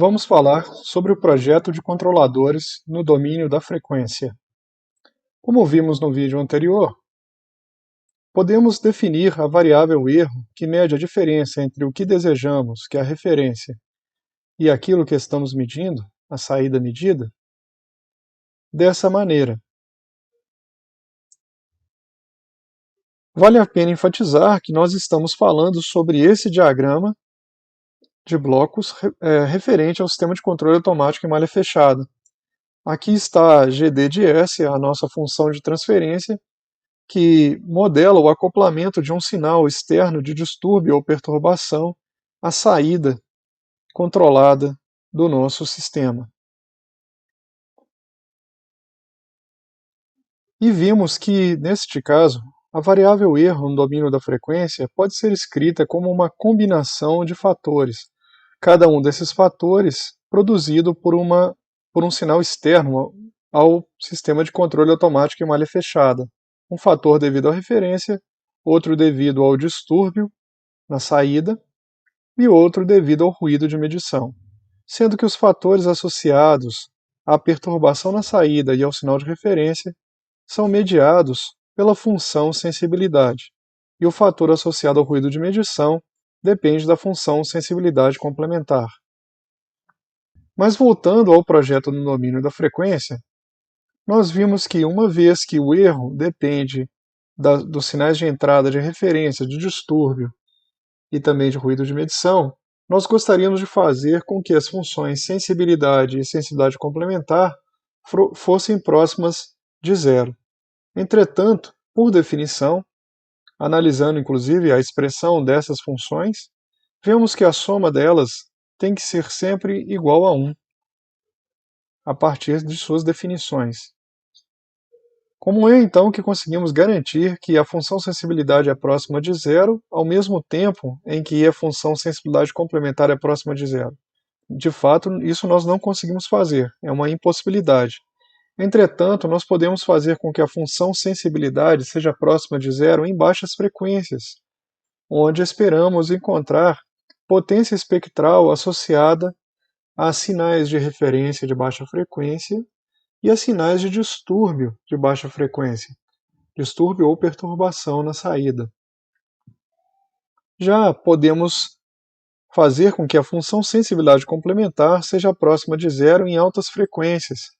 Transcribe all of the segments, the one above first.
Vamos falar sobre o projeto de controladores no domínio da frequência. Como vimos no vídeo anterior, podemos definir a variável erro que mede a diferença entre o que desejamos, que é a referência, e aquilo que estamos medindo, a saída medida, dessa maneira. Vale a pena enfatizar que nós estamos falando sobre esse diagrama de blocos referente ao sistema de controle automático em malha fechada. Aqui está GD de S, a nossa função de transferência, que modela o acoplamento de um sinal externo de distúrbio ou perturbação à saída controlada do nosso sistema. E vimos que, neste caso, a variável erro no domínio da frequência pode ser escrita como uma combinação de fatores, cada um desses fatores produzido por um sinal externo ao sistema de controle automático em malha fechada. Um fator devido à referência, outro devido ao distúrbio na saída e outro devido ao ruído de medição, sendo que os fatores associados à perturbação na saída e ao sinal de referência são mediados pela função sensibilidade, e o fator associado ao ruído de medição depende da função sensibilidade complementar. Mas voltando ao projeto no domínio da frequência, nós vimos que uma vez que o erro depende dos sinais de entrada de referência, de distúrbio e também de ruído de medição, nós gostaríamos de fazer com que as funções sensibilidade e sensibilidade complementar fossem próximas de zero. Entretanto, por definição, analisando inclusive a expressão dessas funções, vemos que a soma delas tem que ser sempre igual a 1, a partir de suas definições. Como é então que conseguimos garantir que a função sensibilidade é próxima de zero, ao mesmo tempo em que a função sensibilidade complementar é próxima de zero? De fato, isso nós não conseguimos fazer, é uma impossibilidade. Entretanto, nós podemos fazer com que a função sensibilidade seja próxima de zero em baixas frequências, onde esperamos encontrar potência espectral associada a sinais de referência de baixa frequência e a sinais de distúrbio de baixa frequência, distúrbio ou perturbação na saída. Já podemos fazer com que a função sensibilidade complementar seja próxima de zero em altas frequências,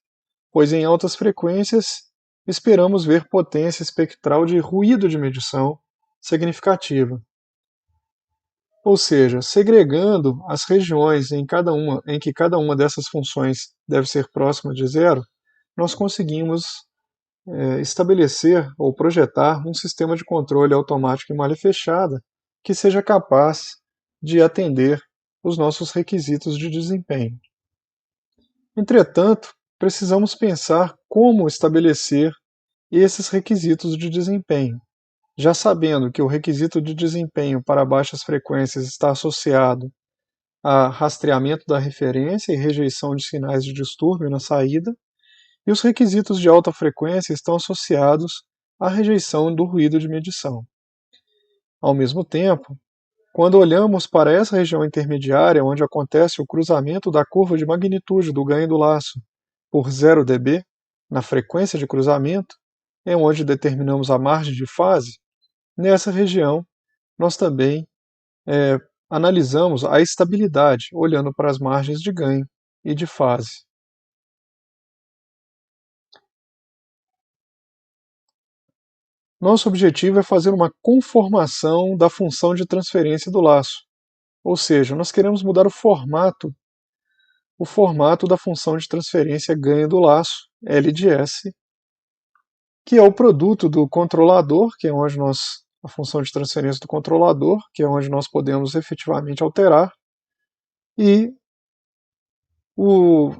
pois em altas frequências esperamos ver potência espectral de ruído de medição significativa. Ou seja, segregando as regiões em que cada uma dessas funções deve ser próxima de zero, nós conseguimos estabelecer ou projetar um sistema de controle automático em malha fechada que seja capaz de atender os nossos requisitos de desempenho. Entretanto, precisamos pensar como estabelecer esses requisitos de desempenho. Já sabendo que o requisito de desempenho para baixas frequências está associado a rastreamento da referência e rejeição de sinais de distúrbio na saída, e os requisitos de alta frequência estão associados à rejeição do ruído de medição. Ao mesmo tempo, quando olhamos para essa região intermediária, onde acontece o cruzamento da curva de magnitude do ganho do laço por 0 dB, na frequência de cruzamento, é onde determinamos a margem de fase, nessa região nós também analisamos a estabilidade, olhando para as margens de ganho e de fase. Nosso objetivo é fazer uma conformação da função de transferência do laço, ou seja, nós queremos mudar o formato da função de transferência ganho do laço, L de S, que é o produto do controlador, que é onde a função de transferência do controlador, que é onde nós podemos efetivamente alterar, e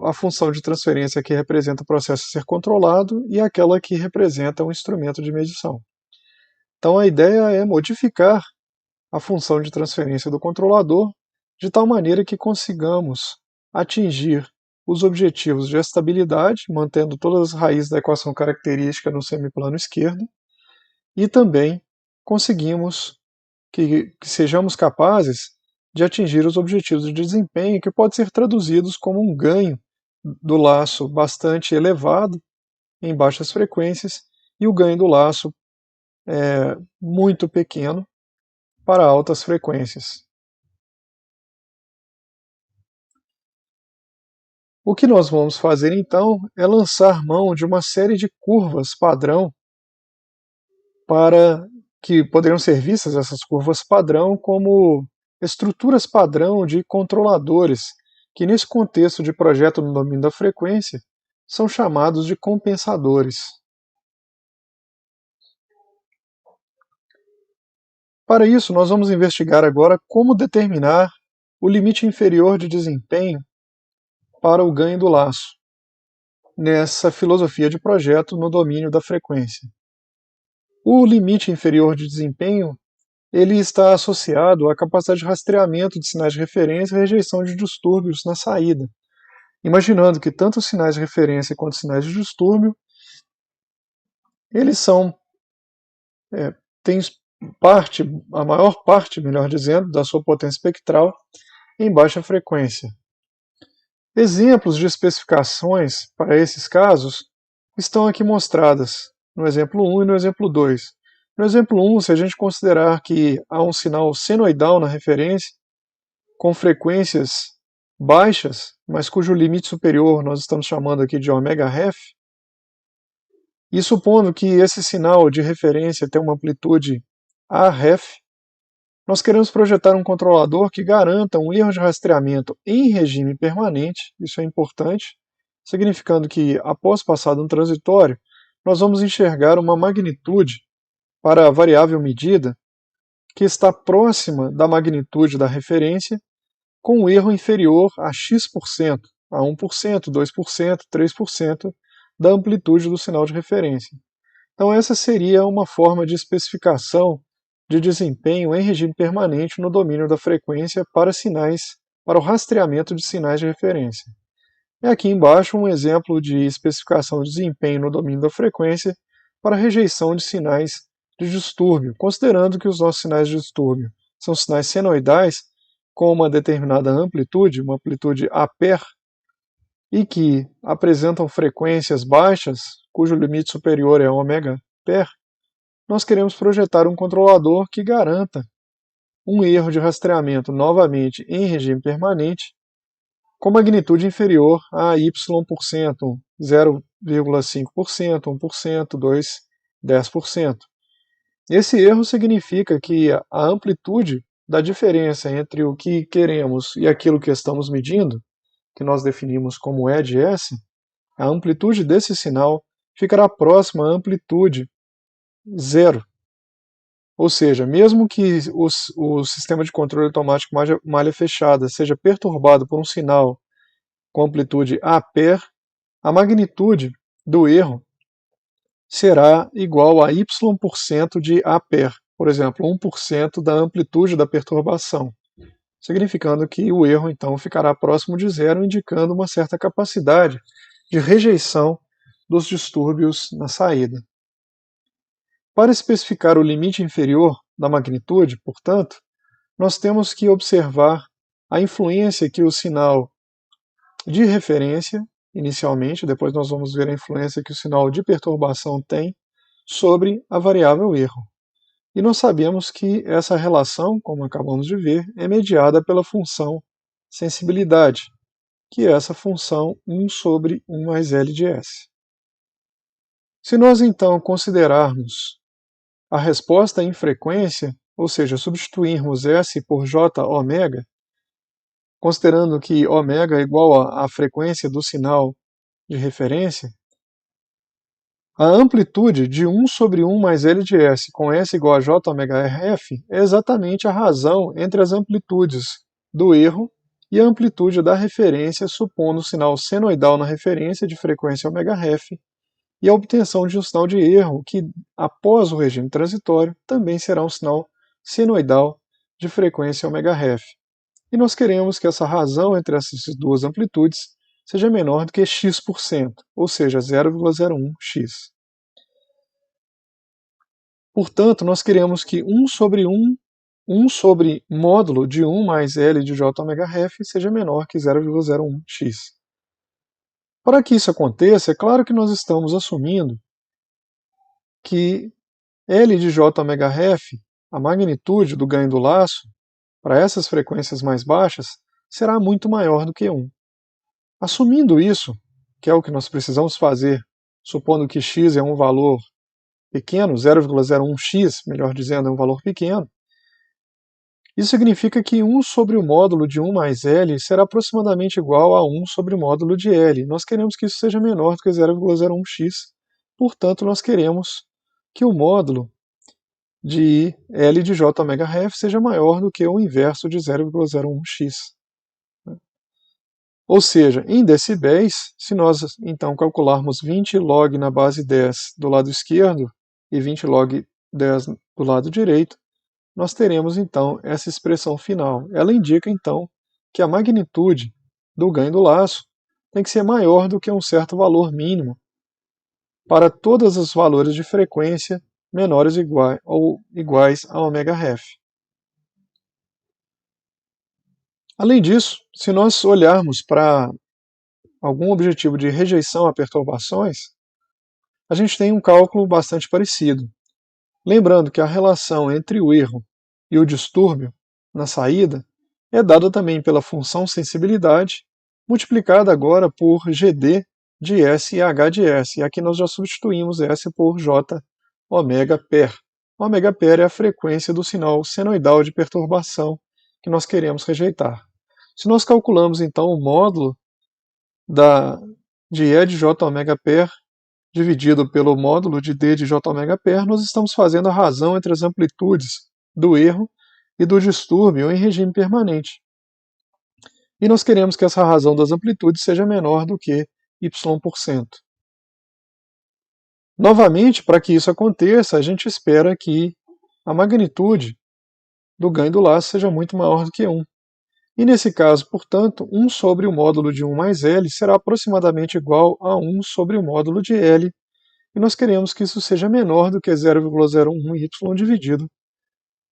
a função de transferência que representa o processo a ser controlado e aquela que representa um instrumento de medição. Então a ideia é modificar a função de transferência do controlador de tal maneira que consigamos atingir os objetivos de estabilidade, mantendo todas as raízes da equação característica no semiplano esquerdo, e também conseguimos que sejamos capazes de atingir os objetivos de desempenho, que pode ser traduzidos como um ganho do laço bastante elevado em baixas frequências e o ganho do laço muito pequeno para altas frequências. O que nós vamos fazer então é lançar mão de uma série de curvas padrão para que poderiam ser vistas essas curvas padrão como estruturas padrão de controladores, que nesse contexto de projeto no domínio da frequência são chamados de compensadores. Para isso, nós vamos investigar agora como determinar o limite inferior de desempenho para o ganho do laço, nessa filosofia de projeto no domínio da frequência. O limite inferior de desempenho ele está associado à capacidade de rastreamento de sinais de referência e rejeição de distúrbios na saída, imaginando que tanto os sinais de referência quanto os sinais de distúrbio eles têm a maior parte, melhor dizendo, da sua potência espectral em baixa frequência. Exemplos de especificações para esses casos estão aqui mostradas no exemplo 1 e no exemplo 2. No exemplo 1, se a gente considerar que há um sinal senoidal na referência, com frequências baixas, mas cujo limite superior nós estamos chamando aqui de ω-ref, e supondo que esse sinal de referência tem uma amplitude A-ref, nós queremos projetar um controlador que garanta um erro de rastreamento em regime permanente, isso é importante, significando que, após passado um transitório, nós vamos enxergar uma magnitude para a variável medida que está próxima da magnitude da referência, com um erro inferior a x%, a 1%, 2%, 3% da amplitude do sinal de referência. Então essa seria uma forma de especificação de desempenho em regime permanente no domínio da frequência para o rastreamento de sinais de referência. E aqui embaixo um exemplo de especificação de desempenho no domínio da frequência para rejeição de sinais de distúrbio, considerando que os nossos sinais de distúrbio são sinais senoidais com uma determinada amplitude, uma amplitude A-per, e que apresentam frequências baixas, cujo limite superior é ω-per, nós queremos projetar um controlador que garanta um erro de rastreamento novamente em regime permanente com magnitude inferior a y%, 0,5%, 1%, 2%, 10%. Esse erro significa que a amplitude da diferença entre o que queremos e aquilo que estamos medindo, que nós definimos como E de S, a amplitude desse sinal ficará próxima à amplitude zero. Ou seja, mesmo que o sistema de controle automático malha fechada seja perturbado por um sinal com amplitude A-per, a magnitude do erro será igual a y% de A-per, por exemplo, 1% da amplitude da perturbação, significando que o erro então ficará próximo de zero, indicando uma certa capacidade de rejeição dos distúrbios na saída. Para especificar o limite inferior da magnitude, portanto, nós temos que observar a influência que o sinal de referência, inicialmente, depois nós vamos ver a influência que o sinal de perturbação tem sobre a variável erro. E nós sabemos que essa relação, como acabamos de ver, é mediada pela função sensibilidade, que é essa função 1 sobre 1 mais L de S. Se nós então considerarmos a resposta em frequência, ou seja, substituirmos S por Jω, considerando que ω é igual à frequência do sinal de referência, a amplitude de 1 sobre 1 mais L de S com S igual a Jω-rf é exatamente a razão entre as amplitudes do erro e a amplitude da referência, supondo o sinal senoidal na referência de frequência ω-rf e a obtenção de um sinal de erro que, após o regime transitório, também será um sinal senoidal de frequência ω-rf. E nós queremos que essa razão entre essas duas amplitudes seja menor do que x%, ou seja, 0,01x. Portanto, nós queremos que 1 sobre 1 1 sobre módulo de 1 mais L de J ômega ref seja menor que 0,01x. Para que isso aconteça, é claro que nós estamos assumindo que L de J ômega ref, a magnitude do ganho do laço, para essas frequências mais baixas, será muito maior do que 1. Assumindo isso, que é o que nós precisamos fazer, supondo que x é um valor pequeno, 0,01x, melhor dizendo, é um valor pequeno, isso significa que 1 sobre o módulo de 1 mais L será aproximadamente igual a 1 sobre o módulo de L. Nós queremos que isso seja menor do que 0,01x, portanto, nós queremos que o módulo de L de J ômega ref seja maior do que o inverso de 0,01x. Ou seja, em decibéis, se nós então calcularmos 20 log na base 10 do lado esquerdo e 20 log 10 do lado direito, nós teremos então essa expressão final. Ela indica então que a magnitude do ganho do laço tem que ser maior do que um certo valor mínimo para todos os valores de frequência menores ou iguais a ômega ref. Além disso, se nós olharmos para algum objetivo de rejeição a perturbações, a gente tem um cálculo bastante parecido. Lembrando que a relação entre o erro e o distúrbio na saída é dada também pela função sensibilidade, multiplicada agora por GD de S e H de S. E aqui nós já substituímos S por J ômega per. Ômega per é a frequência do sinal senoidal de perturbação que nós queremos rejeitar. Se nós calculamos então o módulo de E de J ômega per dividido pelo módulo de D de J ômega per, nós estamos fazendo a razão entre as amplitudes do erro e do distúrbio em regime permanente. E nós queremos que essa razão das amplitudes seja menor do que y%. Novamente, para que isso aconteça, a gente espera que a magnitude do ganho do laço seja muito maior do que 1. E nesse caso, portanto, 1 sobre o módulo de 1 mais L será aproximadamente igual a 1 sobre o módulo de L, e nós queremos que isso seja menor do que 0,01y dividido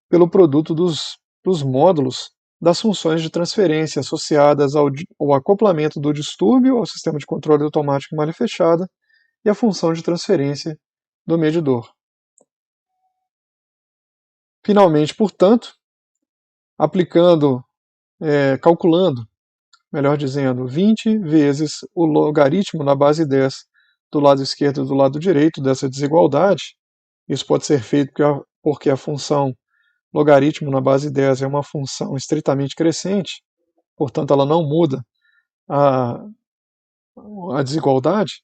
pelo produto dos módulos das funções de transferência associadas ao acoplamento do distúrbio ao sistema de controle automático malha fechada e a função de transferência do medidor. Finalmente, portanto, calculando, melhor dizendo, 20 vezes o logaritmo na base 10 do lado esquerdo e do lado direito dessa desigualdade, isso pode ser feito porque a função logaritmo na base 10 é uma função estritamente crescente, portanto ela não muda a desigualdade,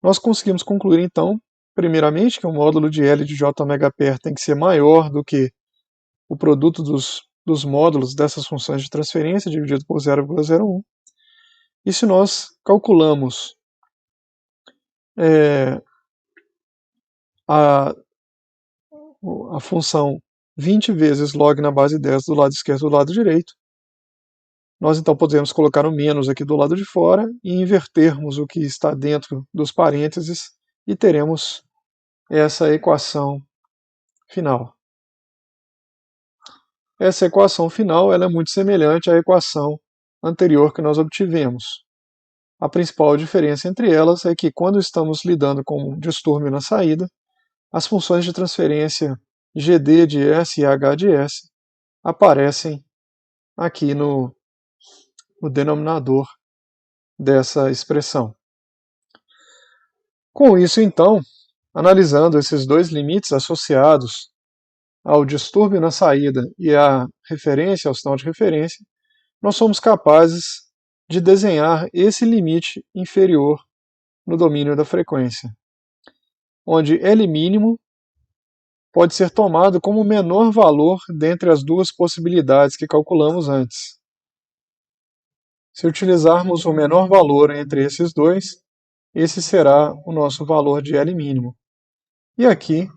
nós conseguimos concluir então, primeiramente, que o módulo de L de J ômega per tem que ser maior do que o produto dos módulos dessas funções de transferência dividido por 0,01. E se nós calculamos a função 20 vezes log na base 10 do lado esquerdo e do lado direito, nós então podemos colocar o menos aqui do lado de fora e invertermos o que está dentro dos parênteses e teremos essa equação final. Essa equação final ela é muito semelhante à equação anterior que nós obtivemos. A principal diferença entre elas é que quando estamos lidando com distúrbio na saída, as funções de transferência GD de S e H de S aparecem aqui no denominador dessa expressão. Com isso, então, analisando esses dois limites associados ao distúrbio na saída e à referência, ao sinal de referência, nós somos capazes de desenhar esse limite inferior no domínio da frequência, onde L mínimo pode ser tomado como o menor valor dentre as duas possibilidades que calculamos antes. Se utilizarmos o menor valor entre esses dois, esse será o nosso valor de L mínimo. E aqui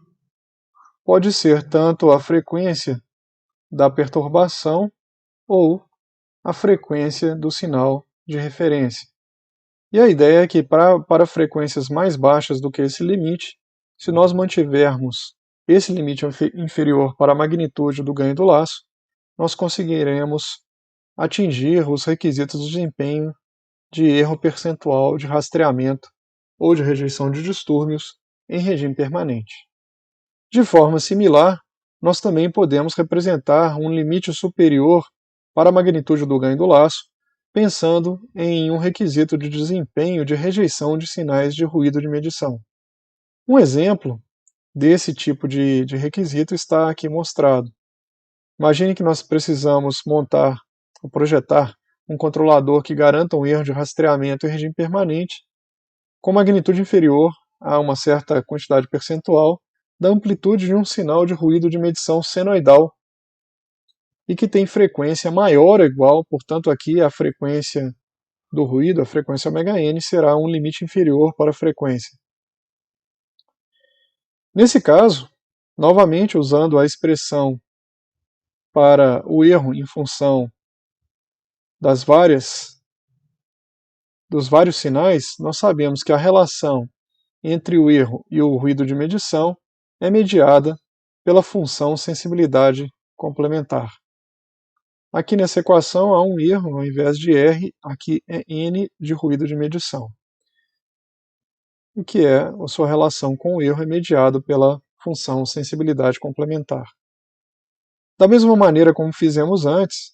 pode ser tanto a frequência da perturbação ou a frequência do sinal de referência. E a ideia é que para frequências mais baixas do que esse limite, se nós mantivermos esse limite inferior para a magnitude do ganho do laço, nós conseguiremos atingir os requisitos de desempenho de erro percentual de rastreamento ou de rejeição de distúrbios em regime permanente. De forma similar, nós também podemos representar um limite superior para a magnitude do ganho do laço, pensando em um requisito de desempenho de rejeição de sinais de ruído de medição. Um exemplo desse tipo de requisito está aqui mostrado. Imagine que nós precisamos montar ou projetar um controlador que garanta um erro de rastreamento em regime permanente com magnitude inferior a uma certa quantidade percentual da amplitude de um sinal de ruído de medição senoidal e que tem frequência maior ou igual, portanto aqui a frequência do ruído, a frequência ωn, será um limite inferior para a frequência. Nesse caso, novamente usando a expressão para o erro em função dos vários sinais, nós sabemos que a relação entre o erro e o ruído de medição é mediada pela função sensibilidade complementar. Aqui nessa equação há um erro, ao invés de R, aqui é N de ruído de medição. O que é a sua relação com o erro é mediado pela função sensibilidade complementar. Da mesma maneira como fizemos antes,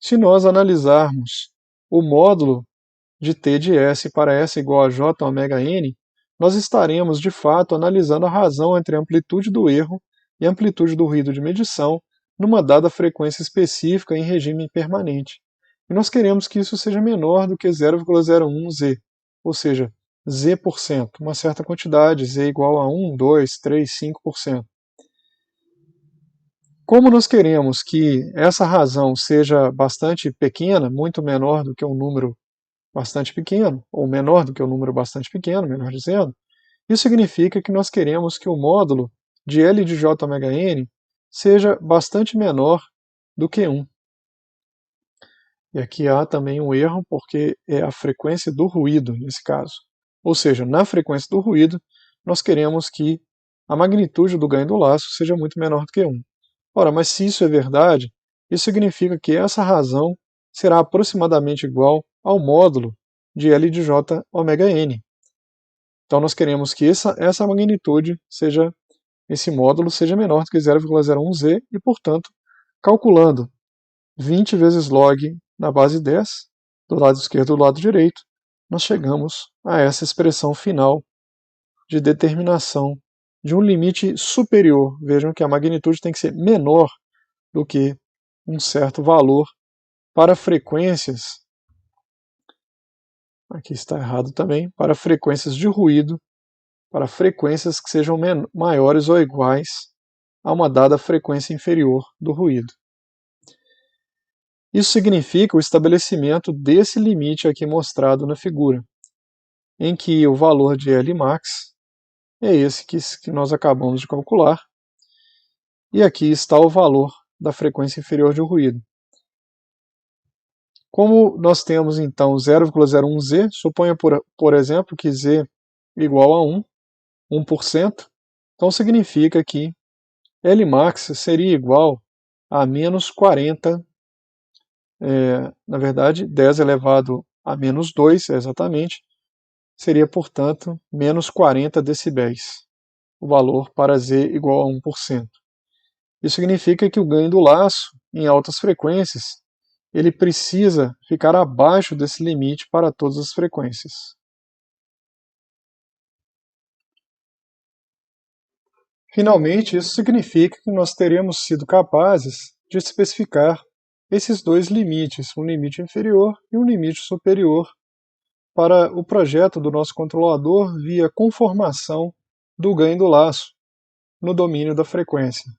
se nós analisarmos o módulo de T de S para S igual a J ômega N, nós estaremos de fato analisando a razão entre a amplitude do erro e a amplitude do ruído de medição numa dada frequência específica em regime permanente. E nós queremos que isso seja menor do que 0,01 Z, ou seja, Z%, uma certa quantidade, Z igual a 1, 2, 3, 5%. Como nós queremos que essa razão seja bastante pequena, muito menor do que um número bastante pequeno, ou menor do que um número bastante pequeno, melhor dizendo, isso significa que nós queremos que o módulo de L de J ômega N seja bastante menor do que 1. E aqui há também um erro, porque é a frequência do ruído nesse caso. Ou seja, na frequência do ruído, nós queremos que a magnitude do ganho do laço seja muito menor do que 1. Ora, mas se isso é verdade, isso significa que essa razão será aproximadamente igual ao módulo de L de J ômega N. Então nós queremos que essa magnitude seja, esse módulo seja menor do que 0,01 Z e, portanto, calculando 20 vezes log na base 10, do lado esquerdo e do lado direito, nós chegamos a essa expressão final de determinação de um limite superior. Vejam que a magnitude tem que ser menor do que um certo valor para frequências, aqui está errado também, para frequências de ruído, para frequências que sejam maiores ou iguais a uma dada frequência inferior do ruído. Isso significa o estabelecimento desse limite aqui mostrado na figura, em que o valor de Lmax é esse que nós acabamos de calcular, e aqui está o valor da frequência inferior de ruído. Como nós temos então 0,01 Z, suponha por exemplo que Z igual a 1, 1%, então significa que Lmax seria igual a menos 40, na verdade 10 elevado a menos 2 exatamente, seria portanto menos 40 decibéis, o valor para Z igual a 1%. Isso significa que o ganho do laço em altas frequências ele precisa ficar abaixo desse limite para todas as frequências. Finalmente, isso significa que nós teremos sido capazes de especificar esses dois limites, um limite inferior e um limite superior, para o projeto do nosso controlador via conformação do ganho do laço no domínio da frequência.